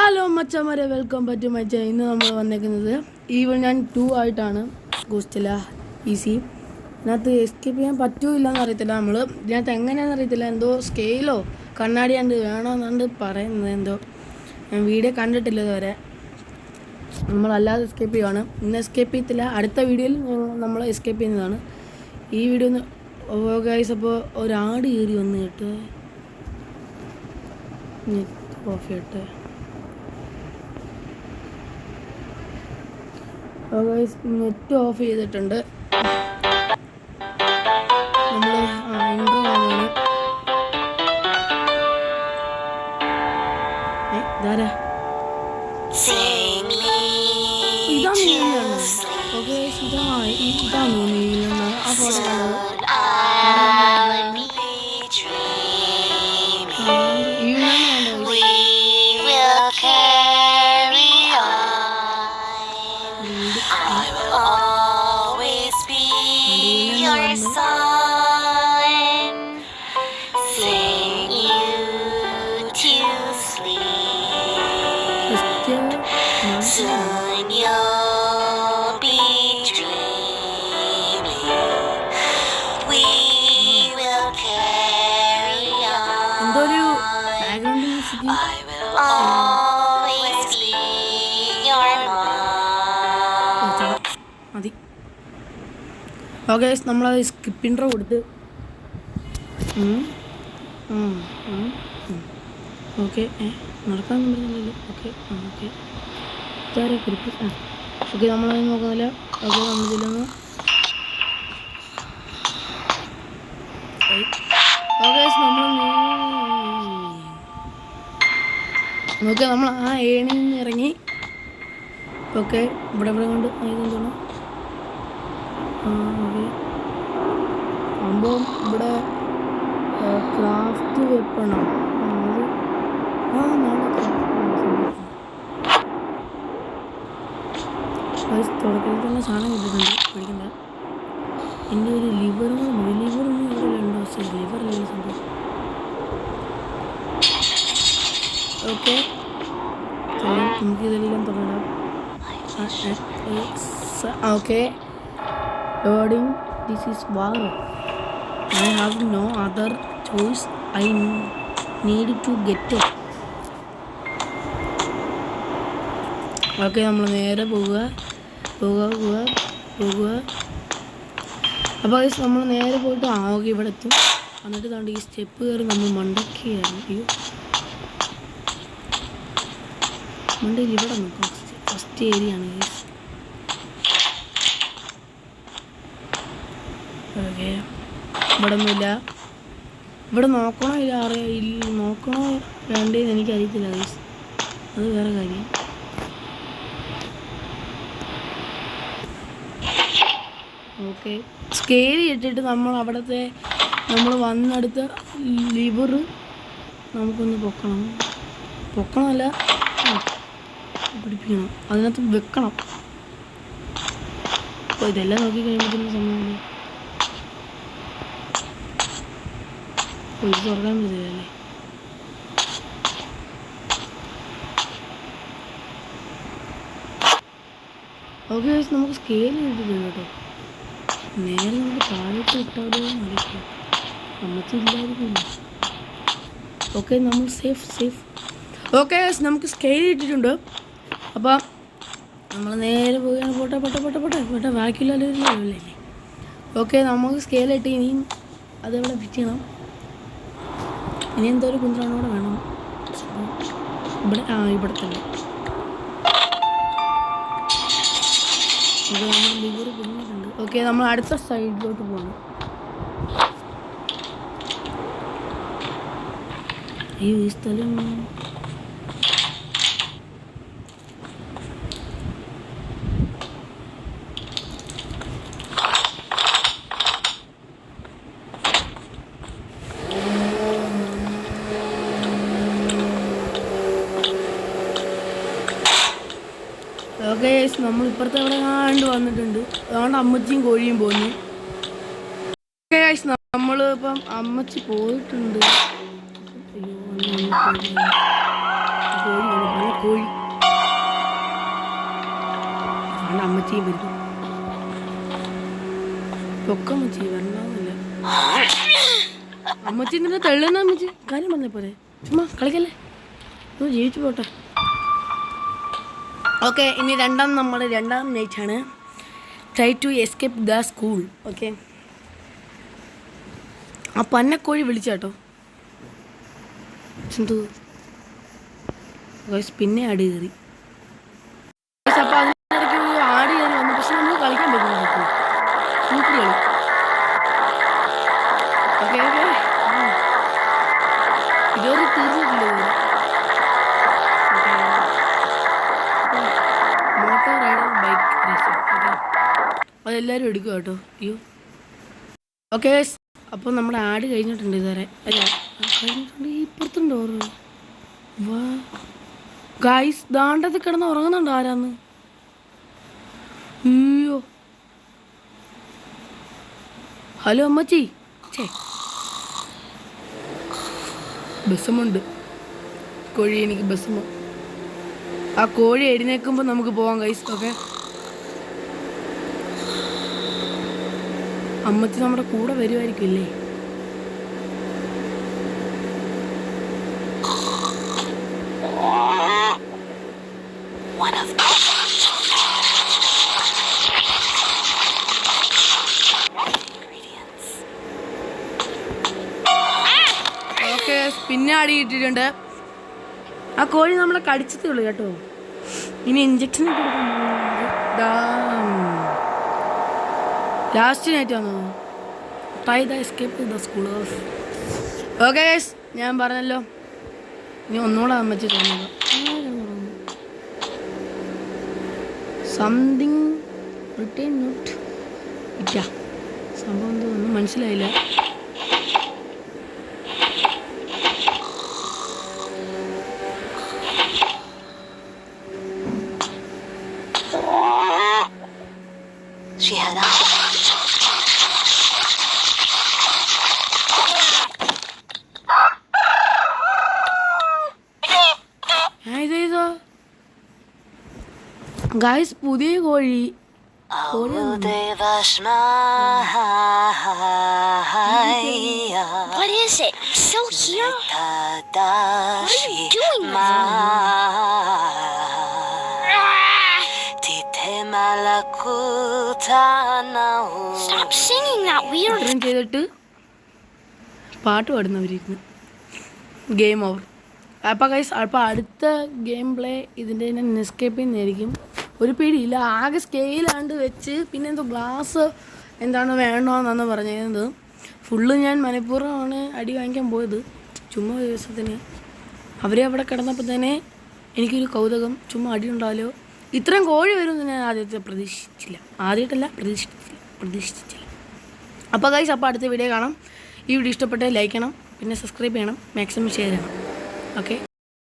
Hello മച്ചന്മാരെ, welcome back to my channel. ഇന്ന് നമ്മൾ വന്നേക്കുന്നത് ഈവൻ ഞാൻ 2 ആയിട്ടാണ്. ഗോസ്റ്റില ഈസി. ഇതിനകത്ത് എസ്കേപ്പ് ചെയ്യാൻ പറ്റുമോ ഇല്ലയെന്ന് അറിയത്തില്ല. ഇതിനകത്ത് എങ്ങനെയാണെന്ന് അറിയത്തില്ല. എന്തോ സ്കെയിലോ കണ്ണാടി കണ്ട് വേണമെന്നുണ്ട് പറയുന്നത്. എന്തോ ഞാൻ വീഡിയോ കണ്ടിട്ടില്ല ഇതുവരെ. നമ്മളല്ലാതെ എസ്കേപ്പ് ചെയ്യുവാണ്. ഇന്ന് എസ്കേപ്പ് ചെയ്യത്തില്ല, അടുത്ത വീഡിയോയിൽ നമ്മൾ എസ്കേപ്പ് ചെയ്യുന്നതാണ്. ഈ വീഡിയോ ഒന്ന് ഗൈസ്. അപ്പോൾ ഒരാട് കയറി വന്ന് കേട്ടോ, നെറ്റ് ഓഫ് ചെയ്യട്ടെ. നെറ്റ് ഓഫ് ചെയ്തിട്ടുണ്ട്. നമ്മൾ ഇൻട്രോ കാണുകയാണ്. ഇതാരാ? ഇതാണ് നീലാണ്. ഓക്കെ, ഇതാണോ നീലാണ്? ആ photo Soon you'll be dreaming. We will carry on. I will always be your mom. മതി. ഓക്കെ, നമ്മളത് സ്കിപ്പ് ഇൻട്രോ കൊടുത്ത് ഓക്കെ നടക്കാനൊന്നും പറ്റുന്നില്ലല്ലോ. ഓക്കെ ഓക്കെ ഇതാരെ കുറിപ്പ്. ഓക്കെ, നമ്മളത് നോക്കുന്നില്ല. ഓക്കെ, നമ്മൾ ചെല്ലുന്നു. നമ്മൾ ആ ഏണിയിൽ നിന്ന് ഇറങ്ങി. ഓക്കെ, ഇവിടെ കൊണ്ട് ഇതെന്താണ് ഓക്കെ സംഭവം. ഇവിടെ ക്രാഫ്റ്റ് വെപ്പണോ? തുടക്കത്തിൽ തന്നെ സാധനം കിട്ടിയിട്ടുണ്ട്, പഠിക്കണ്ട. എൻ്റെ ഒരു ലിവറൊന്നും ഇവിടെ രണ്ടോ ദിവസം ലിവറില്ല സംഭവം. ഓക്കെ, നമുക്ക് ഇതെല്ലാം തുടങ്ങാം. Okay, loading. This is war. I have no other choice. I need to get it. Okay, നമ്മൾ നേരെ പോവുക. അപ്പോൾ നമ്മൾ നേരെ പോയിട്ട് ഓക്കെ ഇവിടെ എത്തും. എന്നിട്ട് താണ്ട് ഈ സ്റ്റെപ്പ് കയറി നമ്മൾ മണ്ടയ്ക്കായിരുന്നു. അയ്യോ, മണ്ടയിൽ ഇവിടെ നോക്കാം. ഫസ്റ്റ് ഏരിയ ആണ്. ഓക്കെ, ഇവിടെ ഒന്നുമില്ല. ഇവിടെ നോക്കണോ നോക്കണോ വേണ്ടേന്ന് എനിക്കറിയത്തില്ല ഗൈസ്, അത് വേറെ കാര്യം. ഓക്കെ, സ്കെയിൽ ഇട്ടിട്ട് നമ്മൾ വന്നെടുത്ത ലിവർ നമുക്കൊന്ന് പൊക്കണമല്ല പിടിപ്പിക്കണം, അതിനകത്ത് വെക്കണം. അപ്പോൾ ഇതെല്ലാം നോക്കി കഴിയുമ്പോഴത്തേനും സമയമില്ല. ഇത് തുറക്കാൻ പറ്റില്ലല്ലേ? ഓക്കെ, നമുക്ക് സ്കെയിൽ കിട്ടിയിട്ടുണ്ട് കേട്ടോ. നേരെ നമുക്ക് താഴോട്ട് ഇട്ടാലോ എന്നറിയില്ല, നമ്മക്കില്ലായിരിക്കില്ല. ഓക്കെ, നമ്മൾ സേഫ്. ഓക്കെ, നമുക്ക് സ്കെയിൽ ഇട്ടിട്ടുണ്ട്. അപ്പം നമ്മൾ നേരെ പോവുകയാണ്. പോട്ടെ ബാക്കിയില്ലല്ലോ അല്ലേ? ഓക്കെ, നമുക്ക് സ്കെയിൽ ഇട്ട് ഇനിയും അതെവിടെ ഫിറ്റ് ചെയ്യണം. ഇനി എന്തോ ഒരു കുന്ത്രാണോടെ വേണം. ഇവിടെ തന്നെ. ഓക്കെ, നമ്മൾ ലിവർ കുഞ്ഞിട്ടുണ്ട്. ഓക്കെ, നമ്മൾ അടുത്ത സൈഡിലോട്ട് പോകണം. അയ്യോ, ഈ സ്ഥലം ഓക്കെ, നമ്മൾ ഇപ്പുറത്തെ എവിടെ വന്നിട്ടുണ്ട്. അതുകൊണ്ട് അമ്മച്ചിയും കോഴിയും പോന്നു. ഓക്കെ, നമ്മളിപ്പം അമ്മച്ചി പോയിട്ടുണ്ട്. അയ്യോ, കോഴി കോഴി. അതാണ് അമ്മച്ചിയും വരുന്നു. ഒക്കെ അമ്മച്ചി വരണമെന്നില്ല. അമ്മച്ചി നിന്നെ തള്ളുന്ന അമ്മച്ചി കാര്യം പറഞ്ഞ പോലെ ചുമ്മാ കളിക്കല്ലേ, ഒന്ന് ജീവിച്ചു പോട്ടെ. ഓക്കെ, ഇനി രണ്ടാം നൈറ്റാണ്. Try to escape the school. Okay, ആ പന്നക്കോഴി വിളിച്ചാട്ടോ. എന്തോ പിന്നെ ആട് കയറി. അപ്പം അതിനിടയ്ക്ക് ആട് കയറി വന്നു. പക്ഷെ നമുക്ക് കളിക്കാൻ പറ്റുന്നു. സൂപ്പർ കളി. ഓക്കെ ഓക്കെ, ഇതുവരെ തീർന്നിട്ടില്ല. Motor rider bike racing. Okay, അതെല്ലാവരും എടുക്കുക കേട്ടോ. അയ്യോ ഓക്കെ, അപ്പോൾ നമ്മുടെ ആഡ് കഴിഞ്ഞിട്ടുണ്ട്. ഇതുവരെ അല്ല കഴിഞ്ഞിട്ടുണ്ട്. ഇപ്പുറത്തുണ്ടോ വാ ഗൈസ്, ദാണ്ടത് കിടന്ന് ഉറങ്ങുന്നുണ്ടോ ആരാന്ന്? അയ്യോ, ഹലോ അമ്മച്ചി. ചേ, ബസ്സുമുണ്ട് കോഴി, എനിക്ക് ബസ്സുമോ. ആ കോഴി എഴുന്നേൽക്കുമ്പോൾ നമുക്ക് പോവാം ഗൈസ്. ഓക്കെ, അമ്മച്ചി നമ്മുടെ കൂടെ വരുമായിരിക്കില്ലേ? ഓക്കെ, പിന്നെ അടി കിട്ടിയിട്ടുണ്ട്. ആ കോഴി നമ്മളെ കടിച്ചതേ ഉള്ളൂ കേട്ടോ. ഇനി ഇഞ്ചക്ഷൻ കൊടുക്കാൻ ലാസ്റ്റ് നൈറ്റ് വന്നോ. Try the escape the school. Okay guys, ഞാൻ പറഞ്ഞല്ലോ, ഇനി ഒന്നുകൂടെ അമ്മച്ചി തോന്നുന്നത് സംതിങ് റിട്ടേൺ നോട്ട് ഇല്ല. സംഭവം എന്തോ ഒന്നും മനസ്സിലായില്ല. She had out. ഇതോ ഗായ്സ്, പുതിയ കോഴി. What is it? So here? What are you doing? Stop singing that weird. ഇത്രയും ചെയ്തിട്ട് പാട്ട് പാടുന്നവരിരുന്ന് ഗെയിം ഓവർ. അപ്പോൾ ഗൈസ്, അപ്പോൾ അടുത്ത ഗെയിം പ്ലേ ഇതിൻ്റെ തന്നെ എസ്കേപ്പ് ചെയ്യുന്നതായിരിക്കും. ഒരു പിടിയില്ല, ആകെ സ്കെയിലാണ്ട് വെച്ച് പിന്നെ എന്തോ ഗ്ലാസ് എന്താണ് വേണമെന്നാണ് പറഞ്ഞത്. ഫുള്ള് ഞാൻ മനഃപൂർവ്വമാണ് അടി വാങ്ങിക്കാൻ പോയത്, ചുമ്മാ ഒരു ദിവസത്തിന്. അവരെ അവിടെ കിടന്നപ്പോൾ തന്നെ എനിക്കൊരു കൗതുകം, ചുമ്മാ അടി ഉണ്ടാവല്ലോ. ഇത്രയും കോഴി വരുമെന്ന് ഞാൻ ആദ്യമായിട്ടല്ല പ്രതീക്ഷിച്ചില്ല. അപ്പോൾ ഗൈസ്, അപ്പോൾ അടുത്ത വീഡിയോ കാണാം. ഈ വീഡിയോ ഇഷ്ടപ്പെട്ടാൽ ലൈക്ക് ചെയ്യണം, പിന്നെ സബ്സ്ക്രൈബ് ചെയ്യണം, മാക്സിമം ഷെയർ ചെയ്യണം. ഓക്കെ.